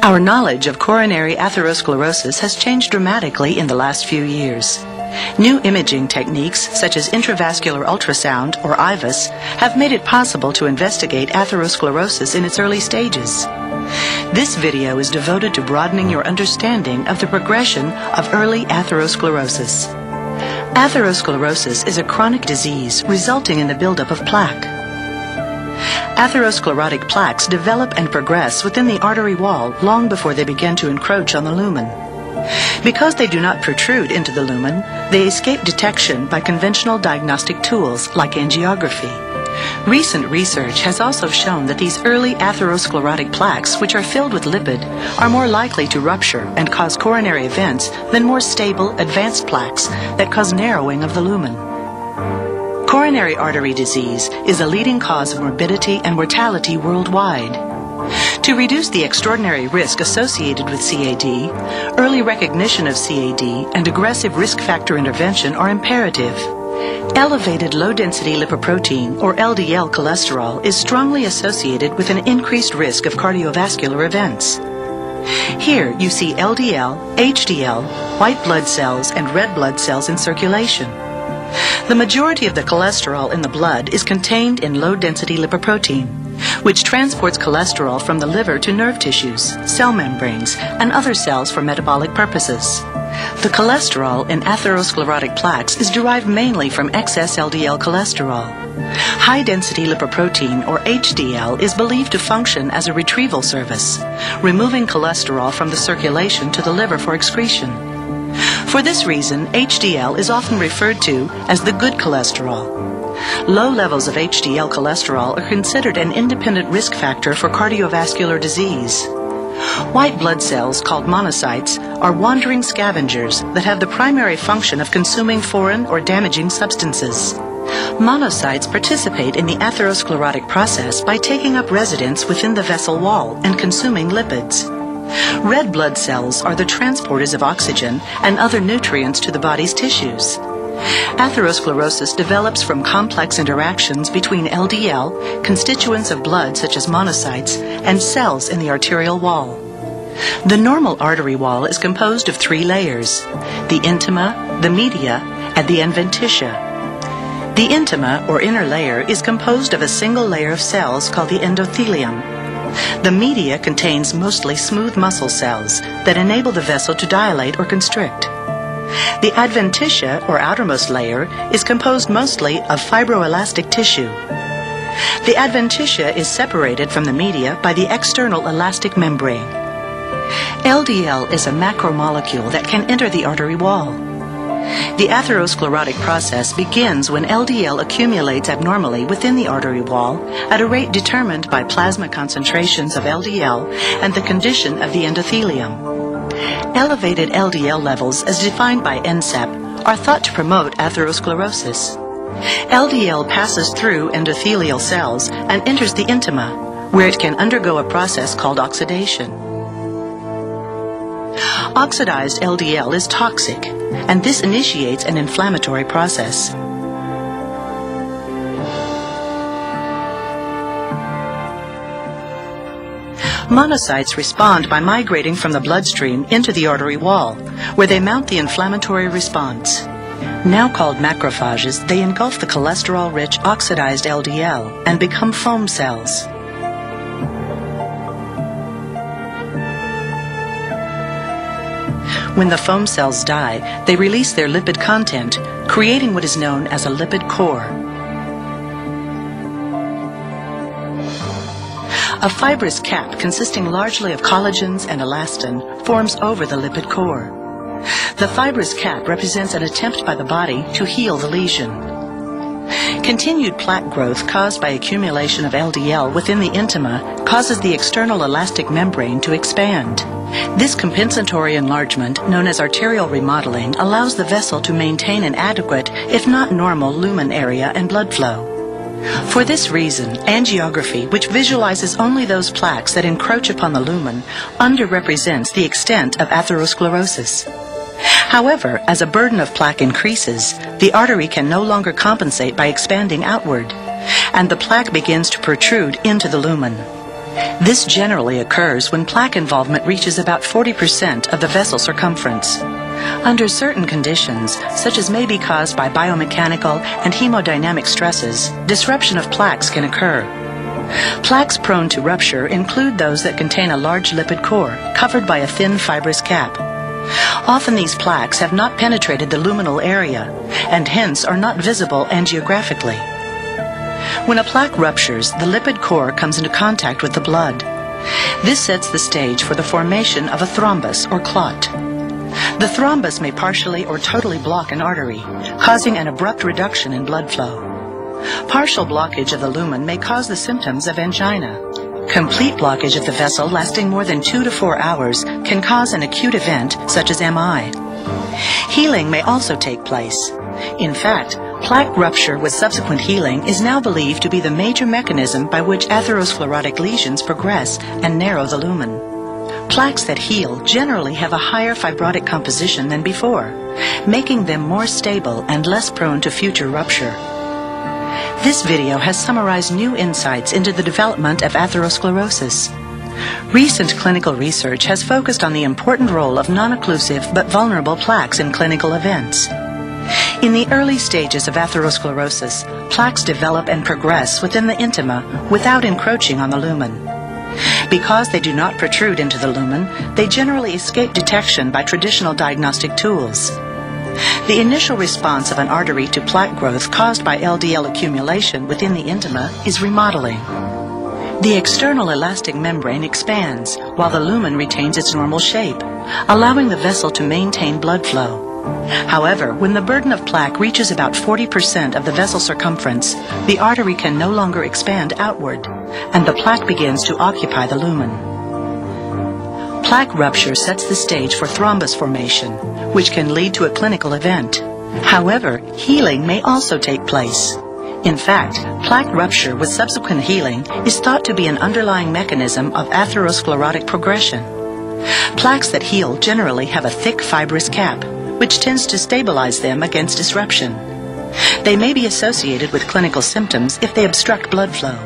Our knowledge of coronary atherosclerosis has changed dramatically in the last few years. New imaging techniques such as intravascular ultrasound, or IVUS, have made it possible to investigate atherosclerosis in its early stages. This video is devoted to broadening your understanding of the progression of early atherosclerosis. Atherosclerosis is a chronic disease resulting in the buildup of plaque. Atherosclerotic plaques develop and progress within the artery wall long before they begin to encroach on the lumen. Because they do not protrude into the lumen, they escape detection by conventional diagnostic tools like angiography. Recent research has also shown that these early atherosclerotic plaques, which are filled with lipid, are more likely to rupture and cause coronary events than more stable, advanced plaques that cause narrowing of the lumen. Coronary artery disease is a leading cause of morbidity and mortality worldwide. To reduce the extraordinary risk associated with CAD, early recognition of CAD and aggressive risk factor intervention are imperative. Elevated low-density lipoprotein, or LDL cholesterol, is strongly associated with an increased risk of cardiovascular events. Here you see LDL, HDL, white blood cells, and red blood cells in circulation. The majority of the cholesterol in the blood is contained in low-density lipoprotein, which transports cholesterol from the liver to nerve tissues, cell membranes, and other cells for metabolic purposes. The cholesterol in atherosclerotic plaques is derived mainly from excess LDL cholesterol. High-density lipoprotein, or HDL, is believed to function as a retrieval service, removing cholesterol from the circulation to the liver for excretion. For this reason, HDL is often referred to as the good cholesterol. Low levels of HDL cholesterol are considered an independent risk factor for cardiovascular disease. White blood cells, called monocytes, are wandering scavengers that have the primary function of consuming foreign or damaging substances. Monocytes participate in the atherosclerotic process by taking up residence within the vessel wall and consuming lipids. Red blood cells are the transporters of oxygen and other nutrients to the body's tissues. Atherosclerosis develops from complex interactions between LDL, constituents of blood such as monocytes, and cells in the arterial wall. The normal artery wall is composed of 3 layers: the intima, the media, and the adventitia. The intima, or inner layer, is composed of a single layer of cells called the endothelium. The media contains mostly smooth muscle cells that enable the vessel to dilate or constrict. The adventitia, or outermost layer, is composed mostly of fibroelastic tissue. The adventitia is separated from the media by the external elastic membrane. LDL is a macromolecule that can enter the artery wall. The atherosclerotic process begins when LDL accumulates abnormally within the artery wall at a rate determined by plasma concentrations of LDL and the condition of the endothelium. Elevated LDL levels, as defined by NSAP, are thought to promote atherosclerosis. LDL passes through endothelial cells and enters the intima, where it can undergo a process called oxidation. Oxidized LDL is toxic, and this initiates an inflammatory process. Monocytes respond by migrating from the bloodstream into the artery wall, where they mount the inflammatory response. Now called macrophages, they engulf the cholesterol-rich oxidized LDL and become foam cells. When the foam cells die, they release their lipid content, creating what is known as a lipid core. A fibrous cap consisting largely of collagens and elastin forms over the lipid core. The fibrous cap represents an attempt by the body to heal the lesion. Continued plaque growth caused by accumulation of LDL within the intima causes the external elastic membrane to expand. This compensatory enlargement, known as arterial remodeling, allows the vessel to maintain an adequate, if not normal, lumen area and blood flow. For this reason, angiography, which visualizes only those plaques that encroach upon the lumen, underrepresents the extent of atherosclerosis. However, as a burden of plaque increases, the artery can no longer compensate by expanding outward, and the plaque begins to protrude into the lumen. This generally occurs when plaque involvement reaches about 40% of the vessel circumference. Under certain conditions, such as may be caused by biomechanical and hemodynamic stresses, disruption of plaques can occur. Plaques prone to rupture include those that contain a large lipid core covered by a thin fibrous cap. Often these plaques have not penetrated the luminal area and hence are not visible angiographically. When a plaque ruptures, the lipid core comes into contact with the blood. This sets the stage for the formation of a thrombus or clot. The thrombus may partially or totally block an artery, causing an abrupt reduction in blood flow. Partial blockage of the lumen may cause the symptoms of angina. Complete blockage of the vessel lasting more than 2 to 4 hours can cause an acute event such as MI. Healing may also take place. In fact, plaque rupture with subsequent healing is now believed to be the major mechanism by which atherosclerotic lesions progress and narrow the lumen. Plaques that heal generally have a higher fibrotic composition than before, making them more stable and less prone to future rupture. This video has summarized new insights into the development of atherosclerosis. Recent clinical research has focused on the important role of non-occlusive but vulnerable plaques in clinical events. In the early stages of atherosclerosis, plaques develop and progress within the intima without encroaching on the lumen. Because they do not protrude into the lumen, they generally escape detection by traditional diagnostic tools. The initial response of an artery to plaque growth caused by LDL accumulation within the intima is remodeling. The external elastic membrane expands while the lumen retains its normal shape, allowing the vessel to maintain blood flow. However, when the burden of plaque reaches about 40% of the vessel circumference, the artery can no longer expand outward, and the plaque begins to occupy the lumen. Plaque rupture sets the stage for thrombus formation, which can lead to a clinical event. However, healing may also take place. In fact, plaque rupture with subsequent healing is thought to be an underlying mechanism of atherosclerotic progression. Plaques that heal generally have a thick fibrous cap, which tends to stabilize them against disruption. They may be associated with clinical symptoms if they obstruct blood flow.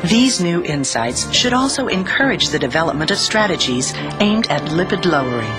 These new insights should also encourage the development of strategies aimed at lipid lowering.